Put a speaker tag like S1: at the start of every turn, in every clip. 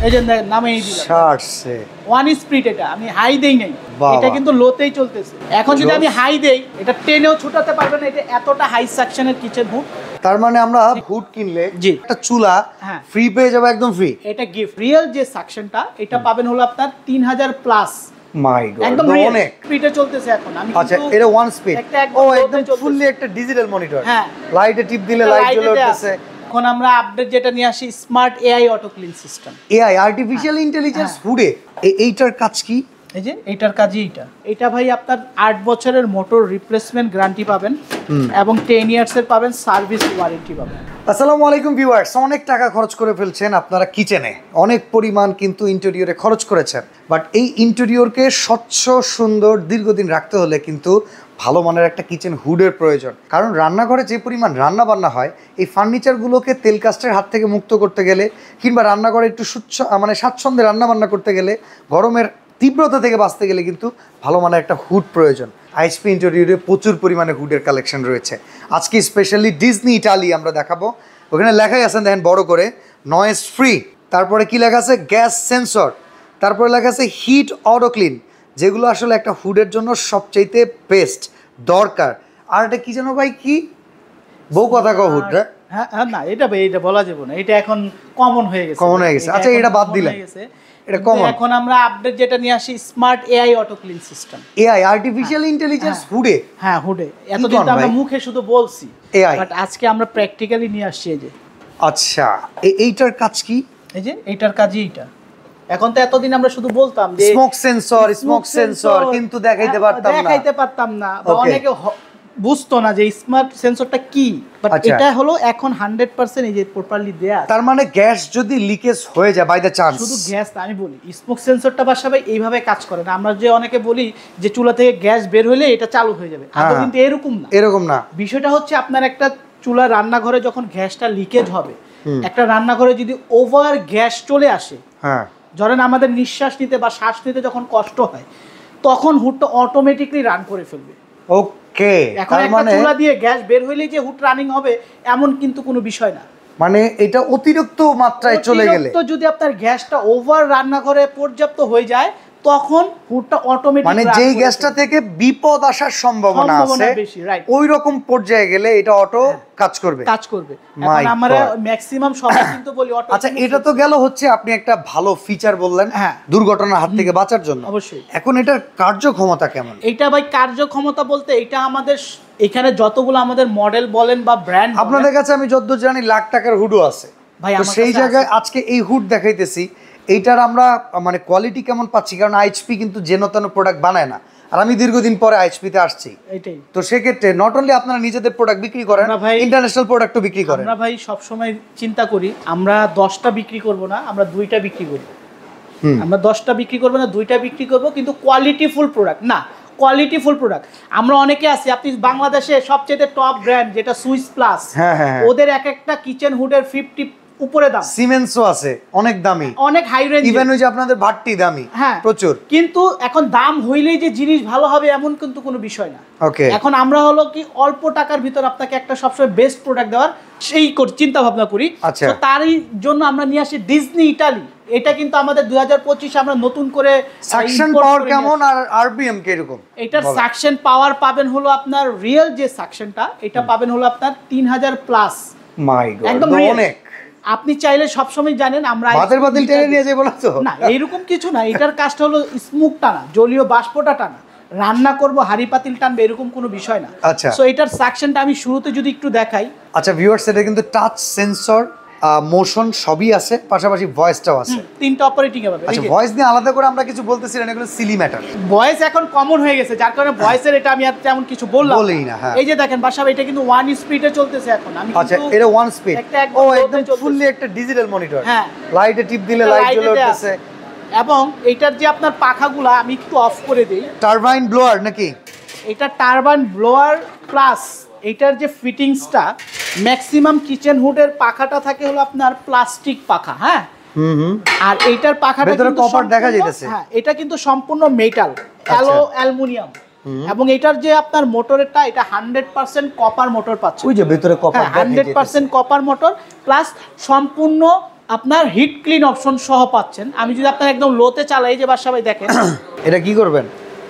S1: এই যে নামেই দিলাম
S2: শার্টসে
S1: ওয়ান স্পিড, এটা আমি হাই দেই নাই, এটা কিন্তু লোতেই চলতেছে। এখন যদি আমি হাই দেই এটা টেনেও ছুটাতে পারবে না, এটা এতটা হাই সাকশনের কিচেন হুড।
S2: তার মানে আমরা হুড কিনলে একটা চুলা ফ্রি পেয়ে যাবে, একদম ফ্রি।
S1: এটা গিফট। রিয়েল যে সাকশনটা এটা পাবেন হলো আপনার 3000 প্লাস।
S2: মাই গড,
S1: একদম
S2: অনেক
S1: স্পিডে চলতেছে এখন। আমি
S2: আচ্ছা, এটা ওয়ান স্পিড, ও একদম ফুললি একটা ডিজিটাল মনিটর।
S1: হ্যাঁ,
S2: লাইটে টিপ দিলে লাইট জ্বলে উঠতেছে।
S1: এখন আমরা আপডেট যেটা নিয়ে আসি smart AI auto clean system,
S2: AI artificial intelligence হুডে। এইটার কাজ কি?
S1: এই যে এইটার কাজই এটা ভাই আপনার 8 বছরের মোটর রিপ্লেসমেন্ট গ্যারান্টি পাবেন এবং 10 ইয়ার্সের পাবেন সার্ভিস ওয়ারেন্টি পাবেন।
S2: আসসালামু আলাইকুম ভিউয়ার্স, অনেক টাকা খরচ করে ফেলছেন আপনারা কিচেনে, অনেক পরিমাণ কিন্তু ইন্টেরিয়রে খরচ করেছেন, বাট এই ইন্টেরিয়রকে স্বচ্ছ সুন্দর দীর্ঘদিন রাখতে হলে কিন্তু ভালো মানের একটা কিচেন হুডের প্রয়োজন। কারণ রান্নাঘরে যে পরিমাণ রান্না বান্না হয়, এই ফার্নিচারগুলোকে তেল কাস্টের হাত থেকে মুক্ত করতে গেলে কিংবা রান্নাঘরে একটু স্বাচ্ছন্দ্যে রান্না বান্না করতে গেলে, গরমের তীব্রতা থেকে বাঁচতে গেলে কিন্তু ভালো মানের একটা হুড প্রয়োজন। আইএসপি ইন্টেরিয়রে প্রচুর পরিমাণে হুডের কালেকশন রয়েছে। আজকে স্পেশালি ডিজনি ইটালি আমরা দেখাবো। ওখানে লেখাই আছে দেখেন বড় করে, নয়েজ ফ্রি। তারপরে কি লেখা আছে? Gas sensor. তারপরে লেখা আছে হিট অটো ক্লিন, যেগুলো আসলে একটা হুডের জন্য সবচাইতে বেস্ট দরকার। আর এটা কি যেন ভাই, কি বউ কথা কও হুড?
S1: হ্যাঁ না, এটা ভাই এটা বলা যাবে না, এটা এখন কমন হয়ে গেছে।
S2: আচ্ছা, এটা বাদ দিলেন, এটা কমন।
S1: এখন আমরা আপডেট যেটা নিয়ে আসি smart AI auto clean system,
S2: AI artificial intelligence হুডে।
S1: হ্যাঁ, হুডে। এতদিন তো আমরা মুখে শুধু বলছি এআই, বাট আজকে আমরা প্র্যাকটিক্যালি নিয়ে আসছি। এই যে
S2: আচ্ছা, এইটার কাজ কি?
S1: এই যে এইটার কাজই এটা। এখন তো এতদিন আমরা শুধু বলতাম যে
S2: স্মোক সেন্সর, কিন্তু দেখাইতে
S1: পারতাম না বা অনেকে বুঝতো না যে স্মার্ট সেন্সরটা কি, বাট এটা হলো এখন 100% এই যে প্রপারলি দেয়া।
S2: তার মানে গ্যাস যদি লিকেজ হয়ে যায় বাই দ্য চান্স,
S1: শুধু গ্যাস না, আমি বলি স্মোক সেন্সরটা বাসাবে এইভাবে কাজ করে না। আমরা যে অনেকে বলি যে চুলা থেকে গ্যাস বের হলে এটা চালু হয়ে যাবে, আদৌ কিন্তু এরকম না। বিষয়টা হচ্ছে আপনার একটা চুলা রান্নাঘরে যখন গ্যাসটা লিকেজ হবে, একটা রান্নাঘরে যদি ওভার গ্যাস চলে আসে, ধরেন আমাদের নিঃশ্বাস নিতে বা শ্বাস নিতে যখন কষ্ট হয়, তখন হুডটা অটোমেটিকলি রান করে ফেলবে।
S2: ওকে,
S1: এখন একটা চুলা দিয়ে গ্যাস বের হইলেই যে হুড রানিং হবে এমন কিন্তু কোনো বিষয় না।
S2: মানে এটা অতিরিক্ত মাত্রায় চলে গেলে,
S1: তো যদি আপনার গ্যাসটা ওভার রান্নাঘরে পর্যাপ্ত হয়ে যায়, তখন হুডটা অটোমেটিক,
S2: মানে যেই গ্যাসটা থেকে বিপদ আসার সম্ভাবনা আছে ওই রকম পর্যায়ে গেলে এটা অটো কাজ করবে।
S1: এখন আমরা ম্যাক্সিমাম সবাই কিন্তু বলি অটো।
S2: আচ্ছা, এটা তো গেল হচ্ছে আপনি একটা ভালো ফিচার বললেন দুর্ঘটনার হাত থেকে বাঁচার জন্য।
S1: অবশ্যই।
S2: এখন এটার কার্যক্ষমতা কেমন?
S1: এটা ভাই কার্যক্ষমতা বলতে, এটা আমাদের এখানে যতগুলো আমাদের মডেল বলেন বা ব্র্যান্ড,
S2: আপনাদের কাছে আমি যতদূর জানি লাখ টাকার হুডও আছে ভাই। সেই জায়গায় আজকে এই হুড দেখাইতেছি, এইটার আমরা মানে কোয়ালিটি কেমন পাচ্ছি? কারণ আইএইচপি কিন্তু যেন তেন প্রোডাক্ট বানায় না, আর আমি দীর্ঘদিন পরে আইএইচপিতে আসছি।
S1: এটাই
S2: তো সেক্ষেত্রে নট অনলি আপনারা নিজেদের প্রোডাক্ট বিক্রি করেন, ইন্টারন্যাশনাল প্রোডাক্টও বিক্রি করেন।
S1: আমরা ভাই সবসময় চিন্তা করি আমরা 10টা বিক্রি করব না, আমরা 2টা বিক্রি করি। আমরা 10টা বিক্রি করব না, 2টা বিক্রি করব, কিন্তু কোয়ালিটিফুল প্রোডাক্ট না, কোয়ালিটিফুল প্রোডাক্ট। আমরা অনেকে আছি, আপনি বাংলাদেশে সবচেয়ে টপ ব্র্যান্ড যেটা সুইস প্লাস, ওদের এক একটা কিচেন হুডের 50 উপরে দাম।
S2: সিমেন্সও আছে অনেক দামি,
S1: অনেক হাই রেঞ্জ,
S2: ইভেন ওই যে আপনাদের ভাট্টি দামি, প্রচুর।
S1: কিন্তু এখন দাম হইলেই যে জিনিস ভালো হবে এমন কিন্তু কোনো বিষয় না।
S2: ওকে,
S1: এখন আমরা হলো কি অল্প টাকার ভিতর আপনাকে একটা সবসময় বেস্ট প্রোডাক্ট দেওয়ার সেই চিন্তা ভাবনা করি। তো তারই জন্য আমরা নিয়ে আসি ডিজনি ইটালি। এটা কিন্তু আমাদের 2025 আমরা নতুন করে
S2: সাকশন পাওয়ার কেমন আর আরপিএম কি রকম?
S1: এটার সাকশন পাওয়ার পাবেন হলো আপনার রিয়েল যে সাকশনটা, এটা পাবেন হলো আপনার 3000 প্লাস।
S2: মাই গড,
S1: একদম অনেক। আপনি চাইলে সবসময় জানেন আমরা
S2: বাতিল টেনে নিয়ে যাই বলা তো
S1: না, এইরকম কিছু না। এটার কাজটা হলো স্মোক টানা, জলীয় বাষ্পটা টানা, রান্না করব হাড়ি পাতিল টানবে এরকম কোনো বিষয় না।
S2: আচ্ছা,
S1: সো এটার সাকশনটা আমি শুরুতে যদি একটু দেখাই।
S2: আচ্ছা ভিউয়ার্স, এটা কিন্তু টাচ সেন্সর, মোশন সবই আছে, পাশাপাশি ভয়েসটাও আছে।
S1: 3টা অপারেটিং এ পাবে।
S2: আচ্ছা, ভয়েস নিয়ে আলাদা করে আমরা কিছু বলতেছি না, এগুলো সিলি ম্যাটার।
S1: ভয়েস এখন কমন হয়ে গেছে, যার কারণে ভয়েসের এটা আমি আর তেমন কিছু বলই না। এই যে দেখেন বাসাবে এটা কিন্তু 1 স্পিডে চলতেছে এখন। আমি
S2: আচ্ছা, এটা 1 স্পিড, ও একদম ফুললি একটা ডিজিটাল মনিটর। লাইটে টিপ দিলে লাইট জ্বলে উঠতেছে।
S1: এবং এটার যে আপনার পাখাগুলো আমি একটু অফ করে দেই,
S2: টারবাইন ব্লোয়ার নাকি?
S1: এটা টারবাইন ব্লোয়ার প্লাস এটার যে ফিটিংসটা, ম্যাক্সিমাম কিচেন হুডের পাখাটা থাকে হলো আপনার প্লাস্টিক পাখা। আর এইটার পাখাটা
S2: ভিতরে কপার দেখা যাইতেছে।
S1: এটা কিন্তু সম্পূর্ণ মেটাল, অ্যালুমিনিয়াম। এবং এটার যে আপনার মোটরটা, এটা 100% কপার মোটর পাচ্ছে।
S2: ওই যে ভিতরে কপার,
S1: 100% কপার মোটর প্লাস সম্পূর্ণ আপনার হিট ক্লিন অপশন সহ পাচ্ছেন। আমি যদি আপনার একদম লোতে চালাই, যে বাসা ভাই দেখেন
S2: এটা কি করবেন?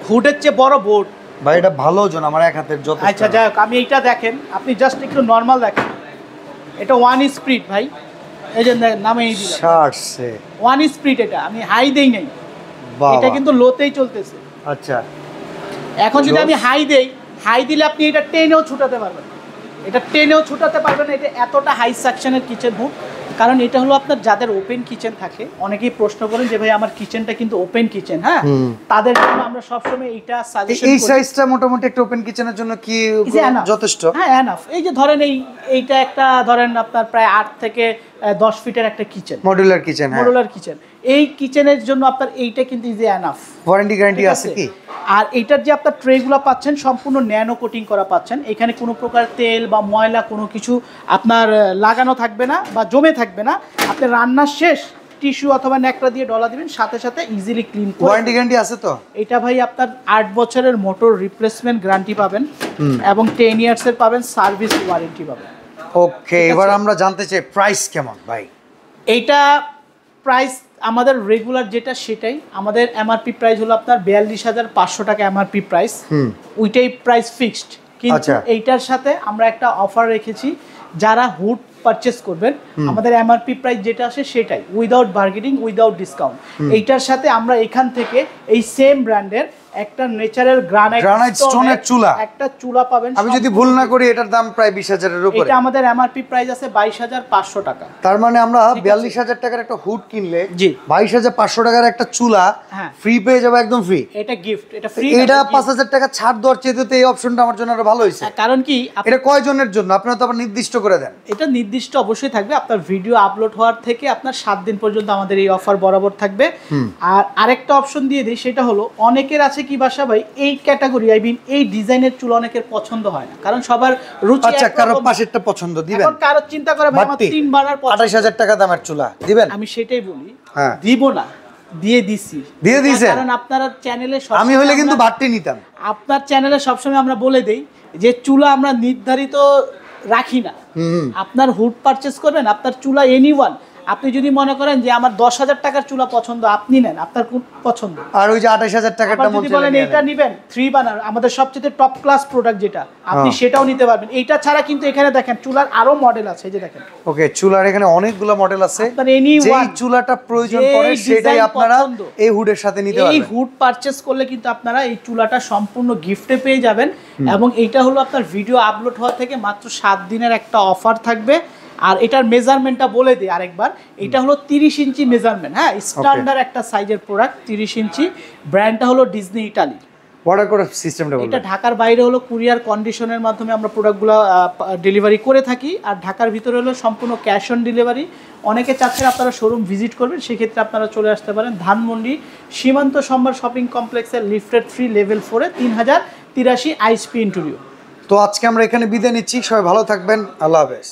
S1: হুডের চেয়ে বড় বোর্ড
S2: ভাই, এটা ভালো ওজন, আমার এক হাতের যত।
S1: আচ্ছা যাই হোক, আমি এইটা দেখেন, আপনি জাস্ট একটু নর্মাল দেখেন, এটা 1 স্পিড ভাই, এই যে নামে এই দিলাম 1 স্পিড, এটা আমি হাই দেই নাই, এটা কিন্তু লোতেই চলতেছে।
S2: আচ্ছা,
S1: এখন যদি আমি হাই দেই, হাই দিলে আপনি এটা টেনেও ছুটাতে পারবেন, এটা টেনেও ছুটাতে পারবেন। এটা এতটা হাই সাকশনের কিচেন হুড, কারণ এটা হলো আপনার যাদের ওপেন কিচেন থাকে, অনেকেই প্রশ্ন করেন যে ভাই আমার কিচেনটা কিন্তু ওপেন কিচেন, হ্যাঁ, তাদের জন্য আমরা সবসময় এইটা সাজেশন করি।
S2: এই সাইজটা মোটামুটি একটা ওপেন কিচেনের জন্য কি যথেষ্ট?
S1: হ্যাঁ, এনাফ। এই যে ধরেন এইটা একটা ধরেন আপনার প্রায় 8 থেকে 10 ফিটের একটা kitchen, modular kitchen, modular kitchen. এই কিচেনের জন্য আপনার এইটা কিন্তু ইজি এনাফ।
S2: ওয়ারেন্টি গ্যারান্টি আছে কি?
S1: আর এইটার যে আপনার ট্রেগুলো পাচ্ছেন সম্পূর্ণ ন্যানো কোটিং করা পাচ্ছেন, এখানে কোনো প্রকার তেল বা ময়লা কোনো কিছু আপনার লাগানো থাকবে না বা জমে থাকবে না। আপনি রান্নার শেষ টিস্যু অথবা ন্যাকড়া দিয়ে ডলা দিবেন, সাথে সাথে ইজিলি ক্লিন।
S2: ওয়ারেন্টি গ্যারান্টি আছে তো? এটা
S1: ভাই আপনার 8 বছরের মোটর রিপ্লেসমেন্ট গ্যারান্টি পাবেন এবং 10 ইয়ার্সের পাবেন সার্ভিস ওয়ারেন্টি পাবেন।
S2: ওকে, এবার আমরা জানতে চাই প্রাইস কেমন ভাই?
S1: এইটা প্রাইস আমাদের রেগুলার যেটা সেটাই, আমাদের এমআরপি প্রাইস হলো আপনার 42,500 টাকা এমআরপি প্রাইস, ওইটাই প্রাইস ফিক্সড। কিন্তু এইটার সাথে আমরা একটা অফার রেখেছি, যারা হুড পারচেস করবেন আমাদের এমআরপি প্রাইস যেটা আসে সেটাই, উইদাউট বার্গেনিং, উইদাউট ডিসকাউন্ট। এইটার সাথে আমরা এখান থেকে এই সেম ব্র্যান্ডের একটা ন্যাচারাল গ্রানাইট স্টোনের চুলা, একটা চুলা পাবেন।
S2: আমি যদি ভুল না করি এটার দাম প্রায় 20,000 এর উপরে।
S1: এটা আমাদের এমআরপি প্রাইস আছে 22,500 টাকা।
S2: তার মানে আমরা 42,000 টাকার একটা হুড কিনলে 22,500 টাকার একটা চুলা ফ্রি পেয়ে যাবে, একদম ফ্রি।
S1: এটা গিফট, এটা ফ্রি।
S2: এটা 5,000 টাকা ছাড় দেওয়ার চেয়ে তো এই অপশনটা আমার জন্য আরো ভালো হইছে।
S1: কারণ কি, এটা
S2: কয়জনের জন্য আপনারা তো আবার নির্দিষ্ট করে দেন?
S1: এটা নির্দিষ্ট অবশ্যই থাকবে, আপনার ভিডিও আপলোড হওয়ার থেকে আপনার 7 দিন পর্যন্ত আমাদের এই অফার বরাবর থাকবে। আর আরেকটা অপশন দিয়ে দিই, সেটা হলো অনেকের আছে কি বাসা ভাই, এই ক্যাটাগরি আই মিন এই ডিজাইনের চুল অনেকের পছন্দ হয় না, কারণ সবার রুচি।
S2: আচ্ছা, কারো পাশেরটা পছন্দ দিবেন,
S1: এখন কারো চিন্তা করে ভাই আমার 3 বানার
S2: 28,000 টাকা দামের চুলা দিবেন।
S1: আমি সেটাই বলি, দিব না, দিয়ে দিছি,
S2: দিয়ে দিয়েছেন।
S1: কারণ আপনার চ্যানেলে
S2: আমি হলে কিন্তু বাড়তি নিতাম।
S1: আপনার চ্যানেলে সবসময় আমরা বলে দেই যে চুলা আমরা নির্ধারিত রাখি না। আপনার হুড পারচেস করবেন, আপনার চুলা এনিওয়ান, আপনি যদি মনে করেন যে আমার 10,000 টাকার চুলা পছন্দ, আপনি নেন, আপনার কোন পছন্দ।
S2: আর ওই যে 28,000 টাকারটা
S1: যদি বলেন এটা নেবেন 3 বার্নার, আমাদের সবচেয়ে টপ ক্লাস প্রোডাক্ট যেটা, আপনি সেটাও নিতে পারবেন। এইটা ছাড়া কিন্তু এখানে দেখেন চুলার আরো মডেল আছে, এই যে দেখেন।
S2: ওকে, চুলার এখানে অনেকগুলো মডেল আছে,
S1: আপনার এনিওয়ান
S2: যেই চুলাটা প্রয়োজন পড়ে সেটাই আপনারা এই হুডের সাথে নিতে পারবেন।
S1: এই হুড পারচেজ করলে কিন্তু আপনারা এই চুলাটা সম্পূর্ণ গিফটে পেয়ে যাবেন। এবং এইটা হলো আপনার ভিডিও আপলোড হওয়া থেকে মাত্র 7 দিনের একটা অফার থাকবে। আর এটার মেজারমেন্টটা বলে দিই আরেকবার, এটা হলো 30 ইঞ্চি মেজারমেন্ট, হ্যাঁ, স্ট্যান্ডার্ড একটা সাইজের প্রোডাক্ট, 30 ইঞ্চি। ব্র্যান্ডটা হলো ডিজনি ইটালি।
S2: অর্ডার করার সিস্টেমটা বলুন।
S1: এটা ঢাকার বাইরে হলো কুরিয়ার কন্ডিশনের মাধ্যমে আমরা প্রোডাক্টগুলো ডেলিভারি করে থাকি, আর ঢাকার ভিতরে হলো সম্পূর্ণ ক্যাশ অন ডেলিভারি। অনেকে চাচ্ছেন আপনারা শোরুম ভিজিট করবেন, সেক্ষেত্রে আপনারা চলে আসতে পারেন ধানমন্ডি সীমান্ত সম্ভার শপিং কমপ্লেক্সের লিফটেড 3 লেভেল 4-এ 3083 আইএসপি ইন্টেরিয়র।
S2: তো আজকে আমরা এখানে বিদায় নিচ্ছি, সবাই ভালো থাকবেন, আল্লাহ হাফেজ।